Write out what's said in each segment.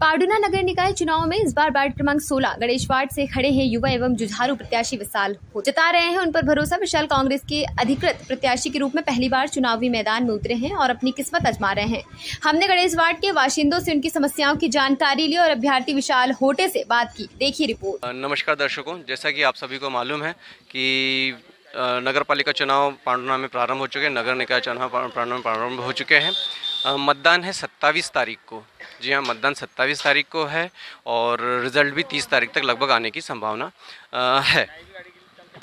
पाडुना नगर निकाय चुनाव में इस बार वार्ड क्रमांक 16 गणेश वार्ड से खड़े हैं युवा एवं जुझारू प्रत्याशी विशाल हो जता रहे हैं उन पर भरोसा। विशाल कांग्रेस के अधिकृत प्रत्याशी के रूप में पहली बार चुनावी मैदान में उतरे हैं और अपनी किस्मत आजमा रहे हैं। हमने गणेश वार्ड के बाशिंदों से उनकी समस्याओं की जानकारी ली और अभ्यर्थी विशाल होटे से बात की। देखिए रिपोर्ट। नमस्कार दर्शकों, जैसा कि आप सभी को मालूम है कि नगर पालिका चुनाव पांडुना में प्रारंभ हो चुके हैं, नगर निकाय चुनाव पांडुना में प्रारंभ हो चुके हैं। मतदान है 27 तारीख को। जी हाँ, मतदान 27 तारीख को है और रिज़ल्ट भी 30 तारीख तक लगभग आने की संभावना है।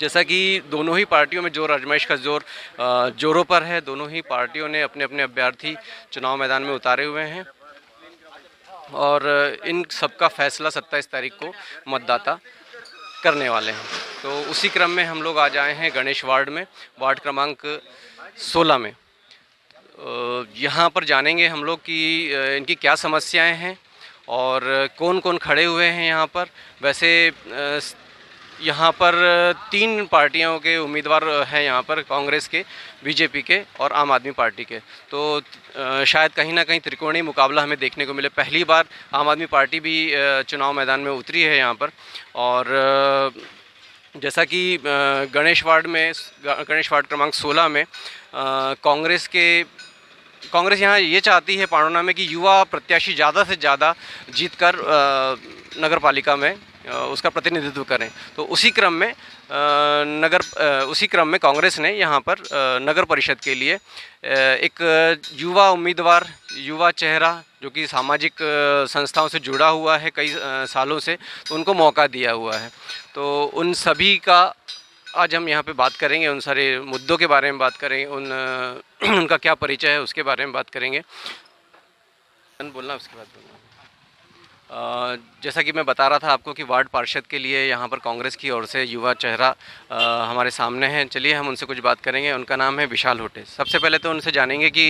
जैसा कि दोनों ही पार्टियों में जोर आजमाइश का जोरों पर है। दोनों ही पार्टियों ने अपने अपने अभ्यर्थी चुनाव मैदान में उतारे हुए हैं और इन सबका फैसला 27 तारीख को मतदाता करने वाले हैं। तो उसी क्रम में हम लोग आज आए हैं गणेश वार्ड में, वार्ड क्रमांक 16 में। यहाँ पर जानेंगे हम लोग कि इनकी क्या समस्याएं हैं और कौन कौन खड़े हुए हैं यहाँ पर। वैसे यहाँ पर 3 पार्टियों के उम्मीदवार हैं यहाँ पर, कांग्रेस के, बीजेपी के और आम आदमी पार्टी के। तो शायद कहीं ना कहीं त्रिकोणीय मुकाबला हमें देखने को मिले। पहली बार आम आदमी पार्टी भी चुनाव मैदान में उतरी है यहाँ पर। और जैसा कि गणेश वार्ड क्रमांक 16 में कांग्रेस यहाँ ये चाहती है पांडुना में कि युवा प्रत्याशी ज़्यादा से ज़्यादा जीतकर नगर पालिका में उसका प्रतिनिधित्व करें। तो उसी क्रम में कांग्रेस ने यहाँ पर नगर परिषद के लिए एक युवा उम्मीदवार, युवा चेहरा जो कि सामाजिक संस्थाओं से जुड़ा हुआ है कई सालों से, तो उनको मौका दिया हुआ है। तो उन सभी का आज हम यहाँ पे बात करेंगे, उन सारे मुद्दों के बारे में बात करेंगे, उनका क्या परिचय है उसके बारे में बात करेंगे। बोलना उसके बाद बोलना। जैसा कि मैं बता रहा था आपको कि वार्ड पार्षद के लिए यहाँ पर कांग्रेस की ओर से युवा चेहरा हमारे सामने हैं। चलिए हम उनसे कुछ बात करेंगे। उनका नाम है विशाल होटे। सबसे पहले तो उनसे जानेंगे कि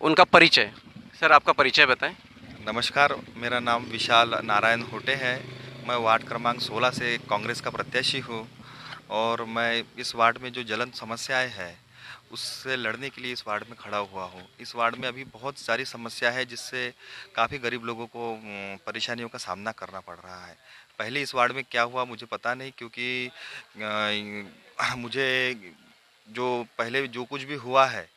उनका परिचय। सर, आपका परिचय बताएं। नमस्कार, मेरा नाम विशाल नारायण होटे है। मैं वार्ड क्रमांक 16 से कांग्रेस का प्रत्याशी हूँ और मैं इस वार्ड में जो ज्वलंत समस्याएं हैं उससे लड़ने के लिए इस वार्ड में खड़ा हुआ हूँ। इस वार्ड में अभी बहुत सारी समस्या है जिससे काफ़ी गरीब लोगों को परेशानियों का सामना करना पड़ रहा है। पहले इस वार्ड में क्या हुआ मुझे पता नहीं, क्योंकि मुझे जो पहले जो कुछ भी हुआ है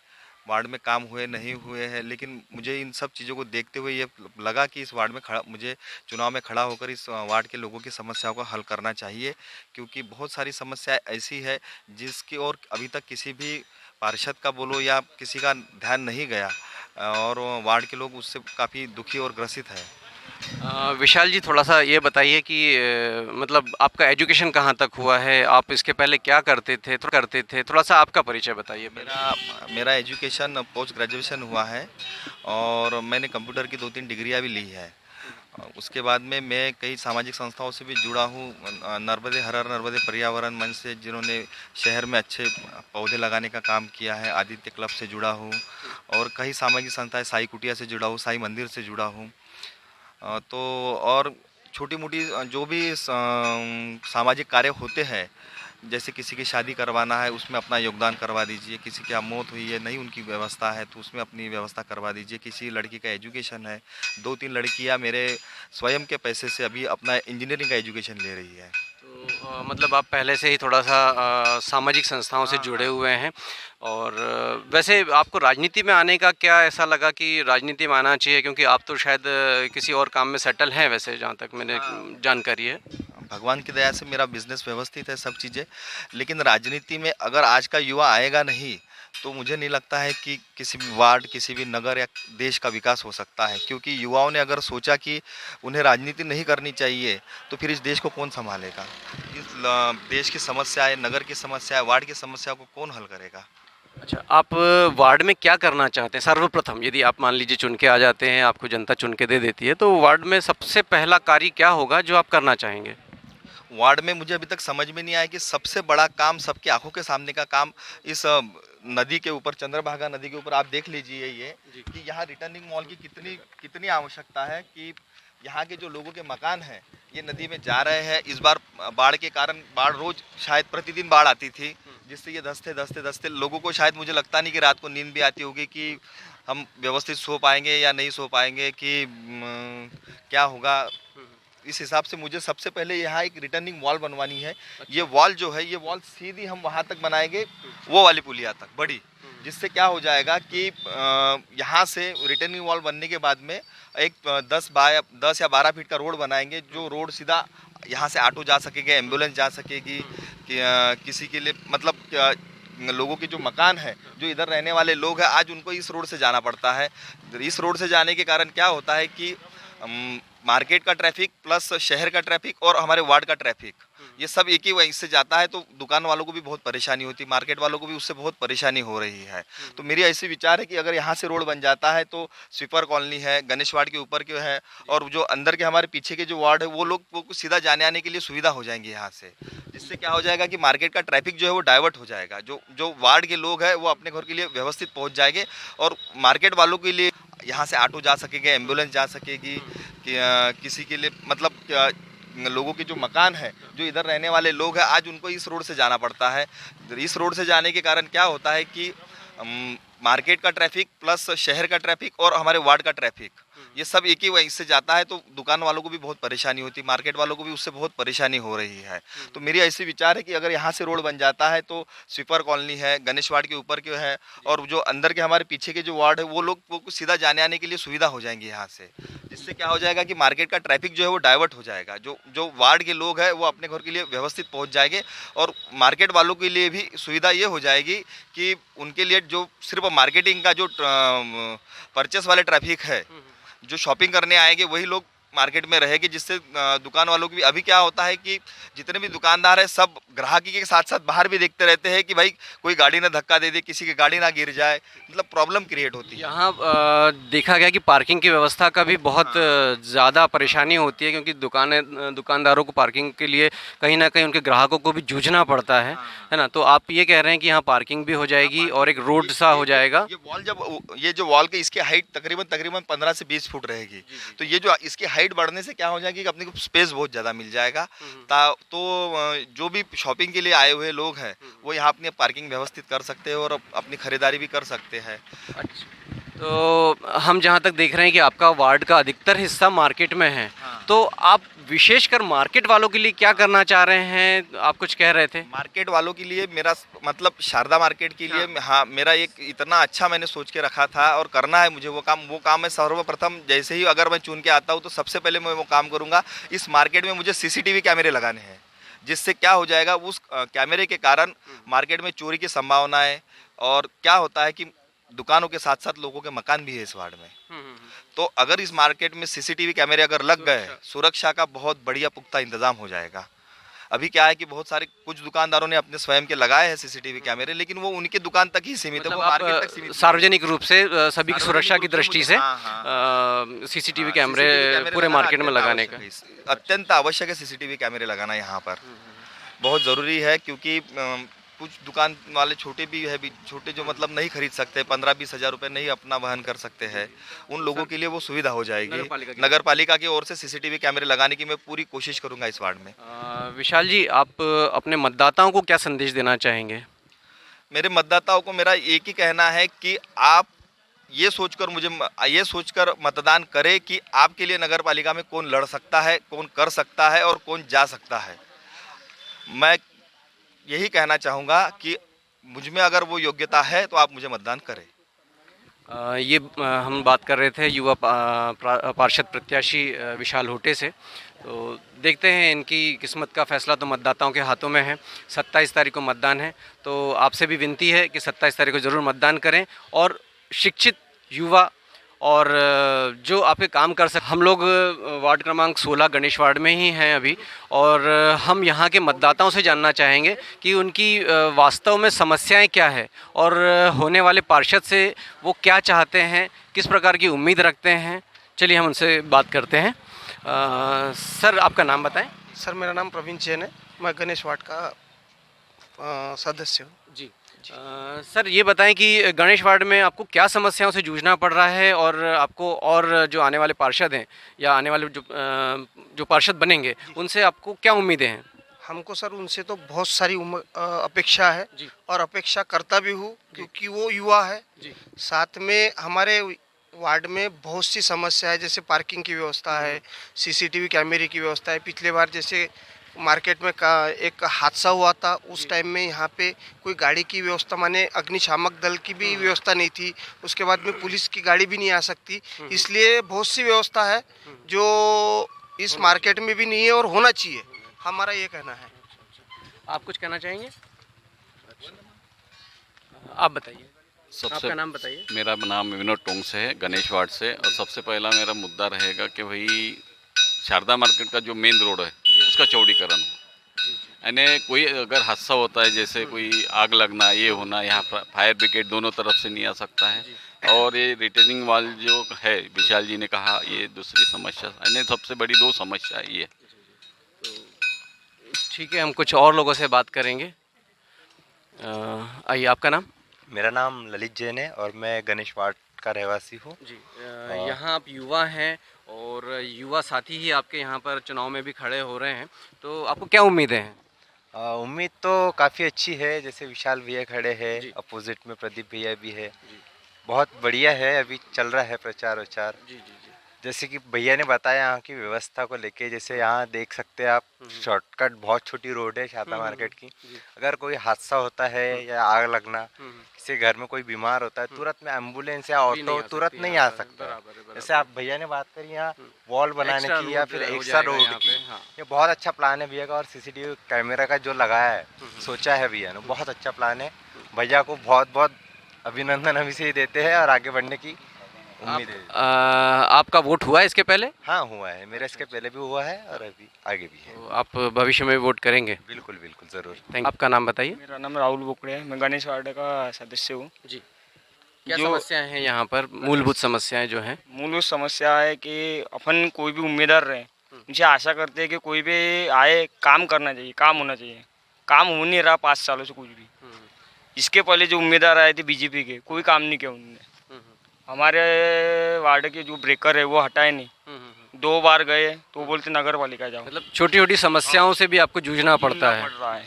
वार्ड में, काम हुए नहीं हुए हैं, लेकिन मुझे इन सब चीज़ों को देखते हुए ये लगा कि इस वार्ड में मुझे चुनाव में खड़ा होकर इस वार्ड के लोगों की समस्याओं को हल करना चाहिए। क्योंकि बहुत सारी समस्याएं ऐसी है जिसकी ओर अभी तक किसी भी पार्षद का बोलो या किसी का ध्यान नहीं गया और वार्ड के लोग उससे काफ़ी दुखी और ग्रसित है। विशाल जी, थोड़ा सा ये बताइए कि मतलब आपका एजुकेशन कहाँ तक हुआ है, आप इसके पहले क्या करते थे, थोड़ा सा आपका परिचय बताइए। मेरा एजुकेशन पोस्ट ग्रेजुएशन हुआ है और मैंने कंप्यूटर की 2-3 डिग्रियाँ भी ली है। उसके बाद में मैं कई सामाजिक संस्थाओं से भी जुड़ा हूँ। नर्मदे पर्यावरण मंच से, जिन्होंने शहर में अच्छे पौधे लगाने का काम किया है, आदित्य क्लब से जुड़ा हूँ और कई सामाजिक संस्थाएं, साई कुटिया से जुड़ा हूँ, साई मंदिर से जुड़ा हूँ। तो और छोटी मोटी जो भी सामाजिक कार्य होते हैं, जैसे किसी की शादी करवाना है उसमें अपना योगदान करवा दीजिए, किसी की मौत हुई है, नहीं उनकी व्यवस्था है तो उसमें अपनी व्यवस्था करवा दीजिए, किसी लड़की का एजुकेशन है, 2-3 लड़कियां मेरे स्वयं के पैसे से अभी अपना इंजीनियरिंग का एजुकेशन ले रही है। तो मतलब आप पहले से ही थोड़ा सा सामाजिक संस्थाओं से जुड़े हुए हैं। और वैसे आपको राजनीति में आने का क्या ऐसा लगा कि राजनीति में आना चाहिए, क्योंकि आप तो शायद किसी और काम में सेटल हैं वैसे, जहाँ तक मैंने जानकारी है। भगवान की दया से मेरा बिजनेस व्यवस्थित है, सब चीज़ें, लेकिन राजनीति में अगर आज का युवा आएगा नहीं तो मुझे नहीं लगता है कि किसी भी वार्ड, किसी भी नगर या देश का विकास हो सकता है। क्योंकि युवाओं ने अगर सोचा कि उन्हें राजनीति नहीं करनी चाहिए तो फिर इस देश को कौन संभालेगा? इस देश की समस्याएं, नगर की समस्याएं, वार्ड की समस्या को कौन हल करेगा? अच्छा, आप वार्ड में क्या करना चाहते हैं? सर्वप्रथम यदि आप मान लीजिए चुन के आ जाते हैं, आपको जनता चुन के दे देती है, तो वार्ड में सबसे पहला कार्य क्या होगा जो आप करना चाहेंगे? वार्ड में मुझे अभी तक समझ में नहीं आया कि सबसे बड़ा काम, सबकी आंखों के सामने का काम, इस नदी के ऊपर, चंद्रभागा नदी के ऊपर आप देख लीजिए ये कि यहाँ रिटर्निंग वॉल की कितनी आवश्यकता है कि यहाँ के जो लोगों के मकान हैं ये नदी में जा रहे हैं। इस बार बाढ़ के कारण, बाढ़ रोज शायद प्रतिदिन बाढ़ आती थी, जिससे ये धंसते धंसते धंसते लोगों को शायद मुझे लगता नहीं कि रात को नींद भी आती होगी कि हम व्यवस्थित सो पाएंगे या नहीं सो पाएंगे कि क्या होगा। इस हिसाब से मुझे सबसे पहले यहाँ एक रिटर्निंग वॉल बनवानी है। ये वॉल जो है, ये वॉल सीधी हम वहाँ तक बनाएंगे, वो वाली पुलिया तक बड़ी, जिससे क्या हो जाएगा कि यहाँ से रिटर्निंग वॉल बनने के बाद में एक 10 या 12 फीट का रोड बनाएंगे, जो रोड सीधा यहाँ से ऑटो जा सकेगा, एम्बुलेंस जा सकेगी, कि किसी के लिए मतलब लोगों के जो मकान है, जो इधर रहने वाले लोग हैं, आज उनको इस रोड से जाना पड़ता है। इस रोड से जाने के कारण क्या होता है कि मार्केट का ट्रैफिक प्लस शहर का ट्रैफिक और हमारे वार्ड का ट्रैफिक, ये सब एक ही वहीं से जाता है, तो दुकान वालों को भी बहुत परेशानी होती है, मार्केट वालों को भी उससे बहुत परेशानी हो रही है। तो मेरी ऐसी विचार है कि अगर यहाँ से रोड बन जाता है तो स्वीपर कॉलोनी है, गणेश वार्ड के ऊपर के है, और जो अंदर के हमारे पीछे के जो वार्ड है, वो लोग वो सीधा जाने आने के लिए सुविधा हो जाएंगी यहाँ से, जिससे क्या हो जाएगा कि मार्केट का ट्रैफिक जो है वो डाइवर्ट हो जाएगा। जो जो वार्ड के लोग हैं वो अपने घर के लिए व्यवस्थित पहुँच जाएंगे, और मार्केट वालों के लिए यहाँ से ऑटो जा सकेगा, एम्बुलेंस जा सकेगी, कि किसी के लिए मतलब लोगों के जो मकान है, जो इधर रहने वाले लोग हैं, आज उनको इस रोड से जाना पड़ता है। इस रोड से जाने के कारण क्या होता है कि मार्केट का ट्रैफिक प्लस शहर का ट्रैफिक और हमारे वार्ड का ट्रैफिक, ये सब एक ही वहीं से जाता है, तो दुकान वालों को भी बहुत परेशानी होती है, मार्केट वालों को भी उससे बहुत परेशानी हो रही है। तो मेरी ऐसी विचार है कि अगर यहाँ से रोड बन जाता है तो स्वीपर कॉलोनी है, गणेश वार्ड के ऊपर के है, और जो अंदर के हमारे पीछे के जो वार्ड है, वो लोग वो सीधा जाने आने के लिए सुविधा हो जाएंगी यहाँ से, जिससे क्या हो जाएगा कि मार्केट का ट्रैफिक जो है वो डाइवर्ट हो जाएगा। जो जो वार्ड के लोग हैं वो अपने घर के लिए व्यवस्थित पहुँच जाएंगे, और मार्केट वालों के लिए भी सुविधा ये हो जाएगी कि उनके लिए जो सिर्फ मार्केटिंग का जो परचेस वाले ट्रैफिक है, जो शॉपिंग करने आएंगे वही लोग मार्केट में रहेंगे, जिससे दुकान वालों की भी, अभी क्या होता है कि जितने भी दुकानदार हैं सब ग्राहकी के साथ साथ बाहर भी देखते रहते हैं कि भाई कोई गाड़ी ना धक्का दे दे, किसी की गाड़ी ना गिर जाए, मतलब प्रॉब्लम क्रिएट होती है। यहाँ देखा गया कि पार्किंग की व्यवस्था का भी बहुत ज़्यादा परेशानी होती है, क्योंकि दुकानदारों को पार्किंग के लिए कहीं ना कहीं उनके ग्राहकों को भी जूझना पड़ता है ना। तो आप ये कह रहे हैं कि यहाँ पार्किंग भी हो जाएगी और एक रोड सा हो जाएगा। ये वॉल जब ये जो वॉल की इसकी हाइट तकरीबन 15 से 20 फुट रहेगी, तो ये जो इसकी हाइट बढ़ने से क्या हो जाएगी कि अपने को स्पेस बहुत ज़्यादा मिल जाएगा। तो जो भी शॉपिंग के लिए आए हुए लोग हैं वो यहाँ अपनी पार्किंग व्यवस्थित कर सकते हैं और अपनी खरीदारी भी कर सकते हैं। अच्छा, तो हम जहाँ तक देख रहे हैं कि आपका वार्ड का अधिकतर हिस्सा मार्केट में है, तो आप विशेषकर मार्केट वालों के लिए क्या करना चाह रहे हैं? आप कुछ कह रहे थे। मार्केट वालों के लिए मेरा मतलब शारदा मार्केट के लिए, हाँ, मेरा एक इतना अच्छा मैंने सोच के रखा था और करना है मुझे वो काम मैं सर्वप्रथम जैसे ही अगर मैं चुन के आता हूँ तो सबसे पहले मैं वो काम करूँगा। इस मार्केट में मुझे CCTV कैमरे लगाने हैं, जिससे क्या हो जाएगा उस कैमरे के कारण मार्केट में चोरी की संभावना है, और क्या होता है कि दुकानों के साथ साथ लोगों के मकान भी है इस वार्ड में। तो अगर इस मार्केट में CCTV कैमरे अगर लग गए, सुरक्षा का बहुत बढ़िया पुख्ता इंतजाम हो जाएगा। अभी क्या है कि बहुत सारे कुछ दुकानदारों ने अपने स्वयं के लगाए हैं CCTV कैमरे, लेकिन वो उनके दुकान तक ही सीमित है, वो मार्केट तक सीमित। सार्वजनिक रूप से सभी की सुरक्षा की दृष्टि से CCTV कैमरे पूरे मार्केट में लगाने का अत्यंत आवश्यक है। CCTV कैमरे लगाना यहाँ पर बहुत ज़रूरी है, क्योंकि कुछ दुकान वाले छोटे भी है, छोटे जो मतलब नहीं खरीद सकते, 15-20 हज़ार रुपये नहीं अपना वहन कर सकते हैं, उन लोगों के लिए वो सुविधा हो जाएगी। नगर पालिका की ओर से CCTV कैमरे लगाने की मैं पूरी कोशिश करूंगा इस वार्ड में। विशाल जी, आप अपने मतदाताओं को क्या संदेश देना चाहेंगे? मेरे मतदाताओं को मेरा एक ही कहना है कि आप ये सोचकर मतदान करें कि आपके लिए नगर पालिका में कौन लड़ सकता है, कौन कर सकता है और कौन जा सकता है। मैं यही कहना चाहूँगा कि मुझ में अगर वो योग्यता है तो आप मुझे मतदान करें। हम बात कर रहे थे युवा पार्षद प्रत्याशी विशाल होटे से। तो देखते हैं, इनकी किस्मत का फैसला तो मतदाताओं के हाथों में है। 27 तारीख को मतदान है, तो आपसे भी विनती है कि 27 तारीख को ज़रूर मतदान करें और शिक्षित युवा और जो आपके काम कर सकते। हम लोग वार्ड क्रमांक 16 गणेश वार्ड में ही हैं अभी, और हम यहाँ के मतदाताओं से जानना चाहेंगे कि उनकी वास्तव में समस्याएं क्या है और होने वाले पार्षद से वो क्या चाहते हैं, किस प्रकार की उम्मीद रखते हैं। चलिए हम उनसे बात करते हैं। सर, आपका नाम बताएं। सर, मेरा नाम प्रवीण जैन है, मैं गणेश वार्ड का सदस्य हूँ। जी। सर, ये बताएं कि गणेश वार्ड में आपको क्या समस्याओं से जूझना पड़ रहा है, और आपको और जो आने वाले पार्षद हैं या आने वाले जो पार्षद बनेंगे उनसे आपको क्या उम्मीदें हैं? हमको सर उनसे तो बहुत सारी अपेक्षा है जी। और अपेक्षा करता भी हूँ क्योंकि वो युवा है। जी। साथ में हमारे वार्ड में बहुत सी समस्या है, जैसे पार्किंग की व्यवस्था है, सीसीटीवी कैमरे की व्यवस्था है। पिछले बार जैसे मार्केट में का एक हादसा हुआ था, उस टाइम में यहाँ पे कोई गाड़ी की व्यवस्था माने अग्निशामक दल की भी व्यवस्था नहीं थी। उसके बाद में पुलिस की गाड़ी भी नहीं आ सकती, इसलिए बहुत सी व्यवस्था है जो इस मार्केट में भी नहीं है और होना चाहिए, हमारा ये कहना है। आप कुछ कहना चाहेंगे? आप बताइए, सबसे आपका नाम बताइए। मेरा नाम विनोद टोंग से है, गणेश वार्ड से। और सबसे पहला मेरा मुद्दा रहेगा कि भाई शारदा मार्केट का जो मेन रोड है उसका चौड़ीकरण हो। यानी कोई अगर हादसा होता है, जैसे कोई आग लगना, ये होना, यहाँ फायर ब्रिगेड दोनों तरफ से नहीं आ सकता है। और ये रिटर्निंग वाल जो है, विशाल जी ने कहा, ये दूसरी समस्या, यानी सबसे बड़ी दो समस्या ये है। ठीक है, हम कुछ और लोगों से बात करेंगे। आइए, आपका नाम? मेरा नाम ललित जैन है और मैं गणेश वार्ड का रहवासी हूँ। जी। यहाँ आप युवा हैं और युवा साथी ही आपके यहाँ पर चुनाव में भी खड़े हो रहे हैं, तो आपको क्या उम्मीदें हैं? उम्मीद तो काफ़ी अच्छी है, जैसे विशाल भैया खड़े जी। हैं, अपोजिट में प्रदीप भैया भी है। बहुत बढ़िया है, अभी चल रहा है प्रचार वचार। जी जी जी। जैसे कि भैया ने बताया यहाँ की व्यवस्था को लेके, जैसे यहाँ देख सकते हैं आप, शॉर्टकट बहुत छोटी रोड है शारदा मार्केट की। अगर कोई हादसा होता है या आग लगना, किसी घर में कोई बीमार होता है, तुरंत में एम्बुलेंस या ऑटो तुरंत नहीं आ सकता है। जैसे आप भैया ने बात करी यहाँ वॉल बनाने की या फिर एक्स्ट्रा रोड की, ये बहुत अच्छा प्लान है भैया का। और सीसीटीवी कैमरा का जो लगाया है, सोचा है भैया ने, बहुत अच्छा प्लान है। भैया को बहुत बहुत अभिनंदन अभी से ही देते हैं और आगे बढ़ने की उम्मीद है। आपका वोट हुआ है इसके पहले? हाँ हुआ है, मेरा इसके पहले भी हुआ है और अभी आगे भी है। तो आप भविष्य में भी वोट करेंगे? बिल्कुल बिल्कुल ज़रूर। थैंक। आपका नाम बताइए। मेरा नाम राहुल बोकड़े है, मैं गणेश वार्ड का सदस्य हूँ। जी। क्या जो समस्याएं हैं यहाँ पर, मूलभूत समस्याएं जो हैं? मूलभूत समस्या है कि अपन कोई भी उम्मीदवार रहे, उनसे आशा करते हैं कि कोई भी आए, काम करना चाहिए, काम होना चाहिए। काम हो नहीं रहा 5 सालों से कुछ भी। इसके पहले जो उम्मीदवार आए थे बीजेपी के, कोई काम नहीं किया उन्होंने। हमारे वार्ड के जो ब्रेकर है वो हटाए नहीं। 2 बार गए तो बोलते नगर पालिका जाओ। मतलब छोटी छोटी समस्याओं से भी आपको जूझना पड़ता है। पड़ रहा है।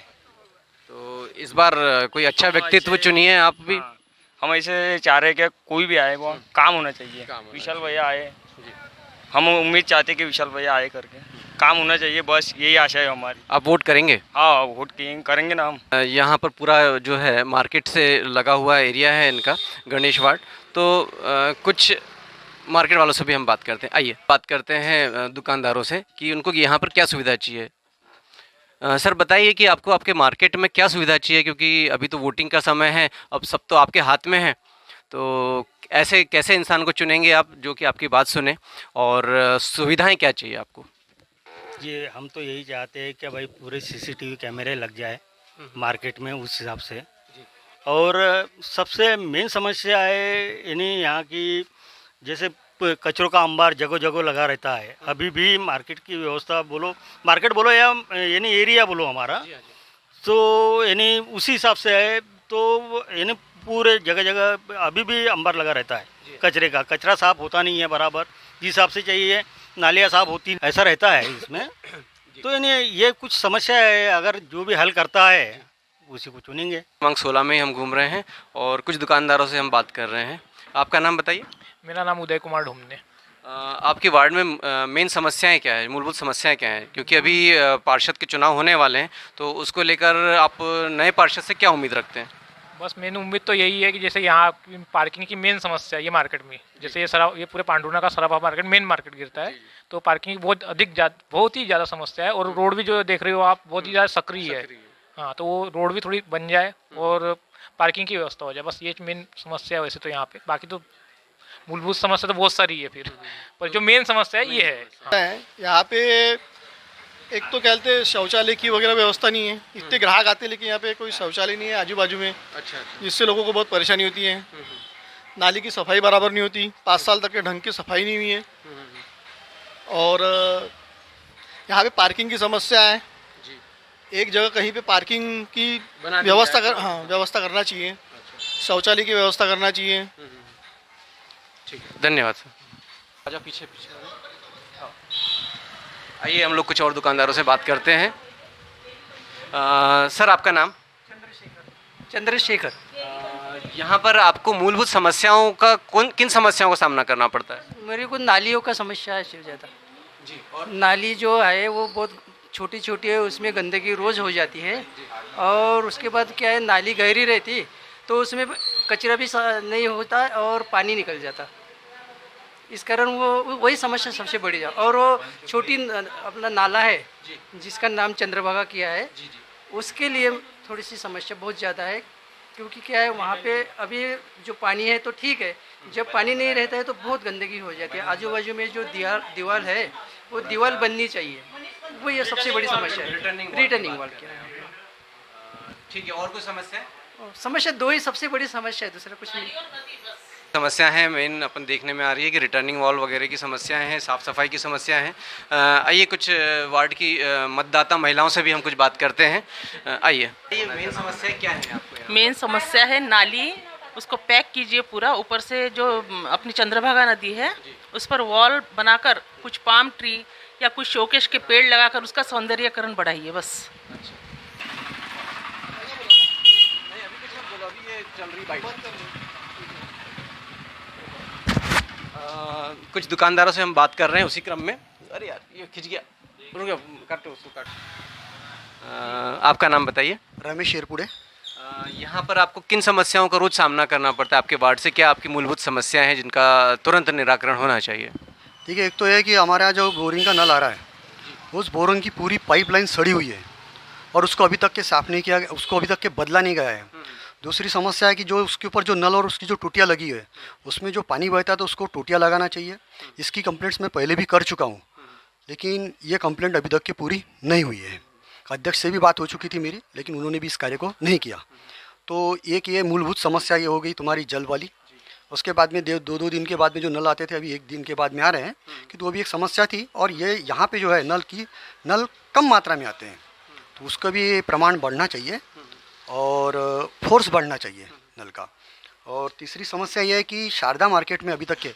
तो इस बार कोई अच्छा व्यक्तित्व चुनिए आप भी। हाँ, हम ऐसे चाह रहे कि कोई भी आए वो काम होना चाहिए। विशाल भैया आए, हम उम्मीद चाहते कि विशाल भैया आए करके काम होना चाहिए, बस यही आशा है हमारी। आप वोट करेंगे? हाँ वोट करेंगे ना हम। यहाँ पर पूरा जो है मार्केट से लगा हुआ एरिया है इनका, गणेश वार्ड। तो कुछ मार्केट वालों से भी हम बात करते हैं। आइए बात करते हैं दुकानदारों से कि उनको यहाँ पर क्या सुविधा चाहिए। सर बताइए कि आपको आपके मार्केट में क्या सुविधा चाहिए, क्योंकि अभी तो वोटिंग का समय है, अब सब तो आपके हाथ में है। तो ऐसे कैसे इंसान को चुनेंगे आप जो कि आपकी बात सुने, और सुविधाएं क्या चाहिए आपको? ये हम तो यही चाहते हैं कि भाई पूरे सीसीटीवी कैमरे लग जाए मार्केट में उस हिसाब से। और सबसे मेन समस्या है यानी यहाँ की, जैसे कचरों का अंबार जगह जगह लगा रहता है। अभी भी मार्केट की व्यवस्था बोलो, मार्केट बोलो या यानी एरिया बोलो हमारा, तो यानी उसी हिसाब से है। तो यानी पूरे जगह जगह अभी भी अंबार लगा रहता है कचरे का। कचरा साफ होता नहीं है बराबर जिस हिसाब से चाहिए, नालियाँ साफ होती ऐसा रहता है इसमें। तो यानी ये कुछ समस्या है, अगर जो भी हल करता है उसी को चुनेंगे। क्रमांक 16 में ही हम घूम रहे हैं और कुछ दुकानदारों से हम बात कर रहे हैं। आपका नाम बताइए। मेरा नाम उदय कुमार ढूमने। आपके वार्ड में मेन समस्याएं क्या है, मूलभूत समस्याएं क्या हैं? क्योंकि अभी पार्षद के चुनाव होने वाले हैं, तो उसको लेकर आप नए पार्षद से क्या उम्मीद रखते हैं? बस मेन उम्मीद तो यही है कि जैसे यहाँ पार्किंग की मेन समस्या है ये मार्केट में, जैसे ये पूरे पांडुना का सराफा मार्केट मेन मार्केट गिरता है, तो पार्किंग की बहुत ही ज़्यादा समस्या है। और रोड भी जो देख रहे हो आप, बहुत ही ज़्यादा सक्रिय है। हाँ, तो वो रोड भी थोड़ी बन जाए और पार्किंग की व्यवस्था हो जाए, बस ये मेन समस्या है वैसे तो यहाँ पे। बाकी तो मूलभूत समस्या तो बहुत सारी है फिर, पर जो मेन समस्या है ये है। यहाँ पे एक तो कहते हैं शौचालय की वगैरह व्यवस्था नहीं है। इतने ग्राहक आते हैं लेकिन यहाँ पे कोई शौचालय नहीं है आजू बाजू में। अच्छा। जिससे लोगों को बहुत परेशानी होती है। नाली की सफाई बराबर नहीं होती, 5 साल तक के ढंग की सफाई नहीं हुई है। और यहाँ पे पार्किंग की समस्या है। एक जगह कहीं पे पार्किंग की व्यवस्था करना चाहिए। शौचालय की व्यवस्था करना चाहिए। ठीक है, धन्यवाद सर। आजा पीछे पीछे। आइए हम लोग कुछ और दुकानदारों से बात करते हैं। सर आपका नाम? चंद्रशेखर। यहाँ पर आपको मूलभूत समस्याओं का किन समस्याओं का सामना करना पड़ता है? मेरे को नालियों का समस्या है सिर्फ ज़्यादा जी। और नाली जो है वो बहुत छोटी छोटी है, उसमें गंदगी रोज़ हो जाती है। और उसके बाद क्या है, नाली गहरी रहती तो उसमें कचरा भी नहीं होता और पानी निकल जाता। इस कारण वो वही समस्या सबसे बड़ी है। और वो छोटी अपना नाला है जिसका नाम चंद्रभागा किया है, उसके लिए थोड़ी सी समस्या बहुत ज़्यादा है। क्योंकि क्या है, वहाँ पे अभी जो पानी है तो ठीक है, जब पानी नहीं रहता है तो बहुत गंदगी हो जाती है। आजू बाजू में जो दीवार है वो दीवार बननी चाहिए, वो ये सबसे बड़ी समस्या है। रिटर्निंग वॉल क्या है। ठीक है, और कोई समस्या है? समस्या दो ही सबसे बड़ी समस्या है, दूसरा कुछ नहीं। समस्या है मेन अपन देखने में आ रही है कि रिटर्निंग वॉल वगैरह की समस्याएं हैं, साफ़ सफाई की समस्या हैं। आइए कुछ वार्ड की मतदाता महिलाओं से भी हम कुछ बात करते हैं। आइए, मेन समस्या क्या है आपको यहाँ? मेन समस्या है नाली, उसको पैक कीजिए पूरा। ऊपर से जो अपनी चंद्रभागा नदी है उस पर वॉल बनाकर कुछ पाम ट्री या कुछ शोकेश के पेड़ लगाकर उसका सौंदर्यकरण बढ़ाइए बस। कुछ दुकानदारों से हम बात कर रहे हैं उसी क्रम में। अरे यार ये खिंच गया, रुक गया, काटो उसको काट। आपका नाम बताइए? रमेश शेरपुड़े। यहाँ पर आपको किन समस्याओं का रोज सामना करना पड़ता है आपके वार्ड से? क्या आपकी मूलभूत समस्या हैं जिनका तुरंत निराकरण होना चाहिए? ठीक है, एक तो है कि हमारे यहाँ जो बोरिंग का नल आ रहा है उस बोरिंग की पूरी पाइपलाइन सड़ी हुई है और उसको अभी तक के साफ नहीं किया गया, उसको अभी तक के बदला नहीं गया है। दूसरी समस्या है कि जो उसके ऊपर जो नल और उसकी जो टूटियाँ लगी है उसमें जो पानी बहता है तो उसको टूटियाँ लगाना चाहिए। इसकी कंप्लेंट्स मैं पहले भी कर चुका हूँ, लेकिन ये कंप्लेंट अभी तक की पूरी नहीं हुई है। अध्यक्ष से भी बात हो चुकी थी मेरी, लेकिन उन्होंने भी इस कार्य को नहीं किया। तो एक ये मूलभूत समस्या ये हो गई तुम्हारी जल वाली। उसके बाद में दो दिन के बाद में जो नल आते थे अभी एक दिन के बाद में आ रहे हैं कि तो वो भी एक समस्या थी। और ये यहाँ पे जो है नल कम मात्रा में आते हैं, तो उसका भी प्रमाण बढ़ना चाहिए और फोर्स बढ़ना चाहिए नल का। और तीसरी समस्या ये है कि शारदा मार्केट में अभी तक के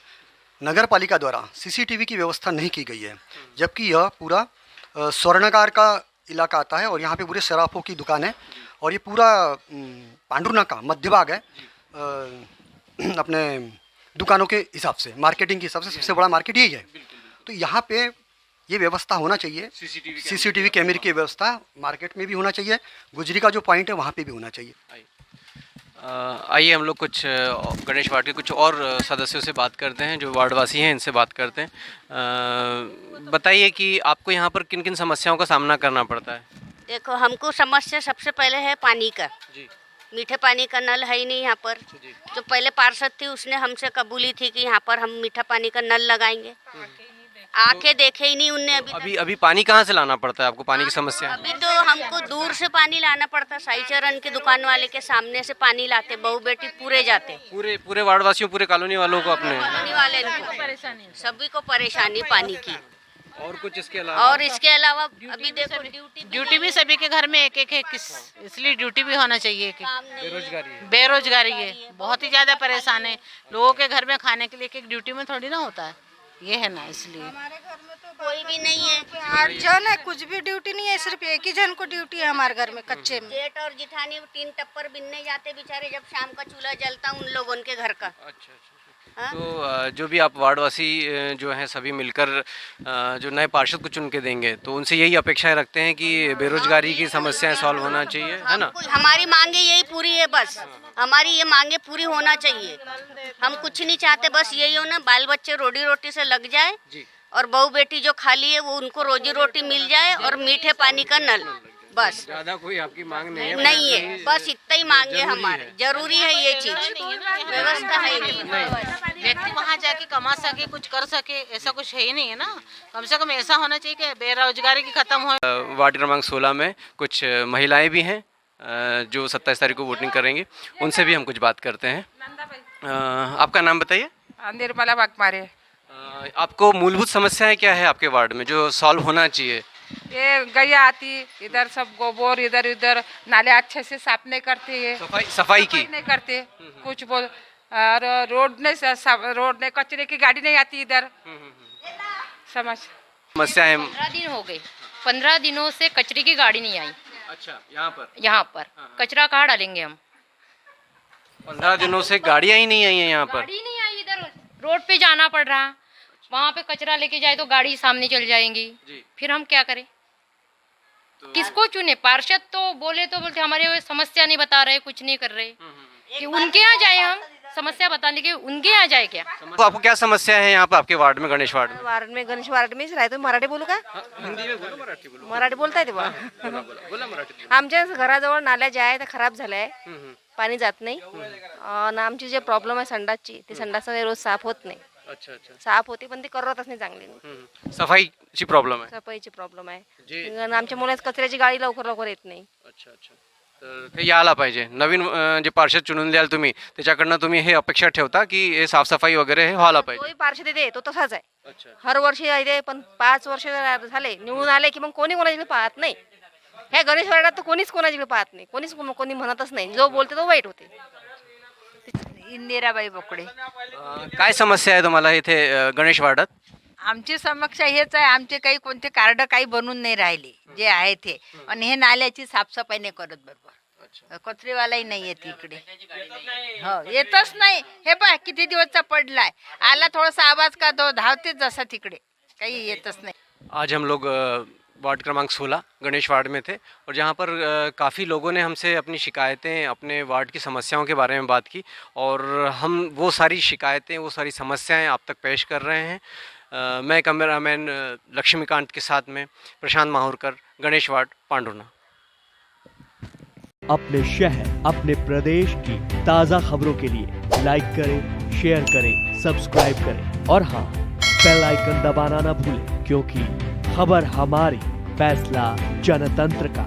नगर पालिका द्वारा CCTV की व्यवस्था नहीं की गई है, जबकि यह पूरा स्वर्णकार का इलाका आता है और यहाँ पे पूरे सराफों की दुकान है और ये पूरा पांडुरनाका मध्य भाग है। अपने दुकानों के हिसाब से, मार्केटिंग के हिसाब से सबसे बड़ा मार्केट यही है। तो यहाँ पे ये व्यवस्था होना चाहिए, CCTV कैमरे की व्यवस्था मार्केट में भी होना चाहिए, गुजरी का जो पॉइंट है वहाँ पे भी होना चाहिए। आइए हम लोग कुछ गणेश वार्ड के कुछ और सदस्यों से बात करते हैं जो वार्डवासी हैं, इनसे बात करते हैं। बताइए कि आपको यहाँ पर किन किन समस्याओं का सामना करना पड़ता है? देखो, हमको समस्या सबसे पहले है पानी का जी। मीठे पानी का नल है ही नहीं यहाँ पर। जो पहले पार्षद थी उसने हमसे कबूली थी कि यहाँ पर हम मीठा पानी का नल लगाएंगे, आके देखे ही नहीं उनने। अभी पानी कहाँ से लाना पड़ता है आपको? पानी की समस्या अभी तो हमको दूर से पानी लाना पड़ता। साई चरण की दुकान वाले के सामने से पानी लाते, बहू बेटी पूरे जाते। पूरे वार्डवासियों, पूरे कॉलोनी वालों को, अपने कॉलोनी वाले परेशानी, सभी को परेशानी पानी की। और कुछ इसके अलावा? और इसके अलावा अभी देखो ड्यूटी भी सभी के घर में एक है, इसलिए ड्यूटी भी होना चाहिए। बेरोजगारी है, बहुत ही ज्यादा परेशान है लोगों के घर में। खाने के लिए एक ड्यूटी में थोड़ी ना होता है, ये है ना, इसलिए हमारे घर में तो कोई भी नहीं है। 8 जन है, कुछ भी ड्यूटी नहीं है, सिर्फ एक ही जन को ड्यूटी है हमारे घर में कच्चे में। जेठ और जिठानी 3 टप्पर बिनने जाते बेचारे, जब शाम का चूल्हा जलता उन लोगों के घर का। अच्छा। तो जो भी आप वार्डवासी जो हैं सभी मिलकर जो नए पार्षद को चुन के देंगे तो उनसे यही अपेक्षाएं रखते हैं कि बेरोजगारी की समस्याएं सॉल्व होना चाहिए, है ना? हमारी मांगे यही पूरी है, बस हमारी ये मांगे पूरी होना चाहिए। हम कुछ नहीं चाहते, बस यही हो ना, बाल बच्चे रोटी रोटी से लग जाए और बहू बेटी जो खाली है वो उनको रोजी रोटी मिल जाए और मीठे पानी का नल, बस। ज्यादा कोई आपकी मांग नहीं है? नहीं है, बस इतना ही मांगे हमारे। जरूरी है ये चीज, व्यवस्था है व्यक्ति वहाँ जाके कमा सके, कुछ कर सके, ऐसा कुछ है ही नहीं है ना। कम से कम ऐसा होना चाहिए कि बेरोजगारी की खत्म हो। वार्ड क्रमांक 16 में कुछ महिलाएं भी हैं जो 27 तारीख को वोटिंग करेंगे, उनसे भी हम कुछ बात करते हैं। आपका नाम बताइए? निर्मला बागमारे। आपको मूलभूत समस्याएं क्या है आपके वार्ड में जो सॉल्व होना चाहिए? ये गैया आती इधर, सब गोबर इधर उधर, नाले अच्छे से साफ नहीं करते है, सफाई की नहीं करते कुछ बोल। और रोड नहीं, कचरे की गाड़ी नहीं आती इधर। समस्या है। 15 दिन हो गए, 15 दिनों से कचरे की गाड़ी नहीं आई। अच्छा, यहाँ पर यहाँ पर कचरा कहाँ डालेंगे हम? 15 दिनों से गाड़ियाँ ही नहीं आई हैं यहाँ पर। गाड़ी नहीं आई, इधर रोड पे जाना पड़ रहा, वहाँ पे कचरा लेके जाए तो गाड़ी सामने चल जाएंगी, फिर हम क्या करें? किसको चुने? पार्षद तो बोलते हमारे समस्या नहीं बता रहे, कुछ नहीं कर रहे, कि उनके यहाँ जाए हम समस्या बताने के, उनके यहाँ जाए क्या? तो आपको क्या समस्या है यहाँ पर आपके वार्ड में, गणेश वार्ड में? गणेश वार्ड में राहतो. मराठी बोलू का? हिंदी में बोलो, मराठी बोलो. मराठी बोलता येते बा. बोला मराठी. आमच्या घराजवळ नाल्या ज्या आहेत त्या खराब झाल्या आहे, पाणी जात नाही. आणि आमची जे प्रॉब्लेम आहे संडासची, ती संडास रोज साफ होत नाही. अच्छा अच्छा. साफ होते पण ती करतच नाही चांगली. सफाईची प्रॉब्लेम आहे. सफाईची प्रॉब्लेम आहे. आणि आमच्या मुलाच कचऱ्याची गाडी लवकर लवकर येत नाही. अच्छा अच्छा. तर ते यायला पाहिजे. नवीन जे पार्षद चुनून द्याल तुम्ही, त्याच्याकडनं तुम्ही हे अपेक्षा ठेवता की हे साफसफाई वगैरे हे व्हायला पाहिजे. तोही पार्षद येते, तो तसाच आहे. हर वर्षी येते, पण 5 वर्ष झाले निवडून आले की मग कोणी कोणाकडे पाहत नाही. ह्या गणेश वाड्यात तर कोणीच कोणाकडे पाहत नाही, कोणी म्हणतच नाही. जो बोलते तो वाईट होते. इंदिराबाई बोकडे. काय समस्या आहे तुम्हाला इथे गणेश वाड्यात? आमची समस्या हेच आहे, आमचे काही कोणते कार्ड काही बनून नाही राहिले जे आहे ते, आणि हे नाल्याची साफसफाई नाही करत बरोबर. कचरेवालाही नाही येत इकडे. हो, येतच नाही. हे पहा किती दिवसचा पडलाय, आला थोडासा आवाज का तो धावतेच जसा तिकडे, काही येतच नाही. आज हम लोग वार्ड क्रमांक 16 गणेश वार्ड में थे और जहाँ पर काफ़ी लोगों ने हमसे अपनी शिकायतें, अपने वार्ड की समस्याओं के बारे में बात की और हम वो सारी शिकायतें, वो सारी समस्याएं आप तक पेश कर रहे हैं. मैं कैमरामैन लक्ष्मीकांत के साथ में प्रशांत माहूरकर, गणेश वार्ड, पांडुर्ना. अपने शहर, अपने प्रदेश की ताज़ा खबरों के लिए लाइक करें, शेयर करें, सब्सक्राइब करें और हाँ, बेल आइकन दबाना ना भूलें, क्योंकि खबर हमारी, फैसला जनतंत्र का.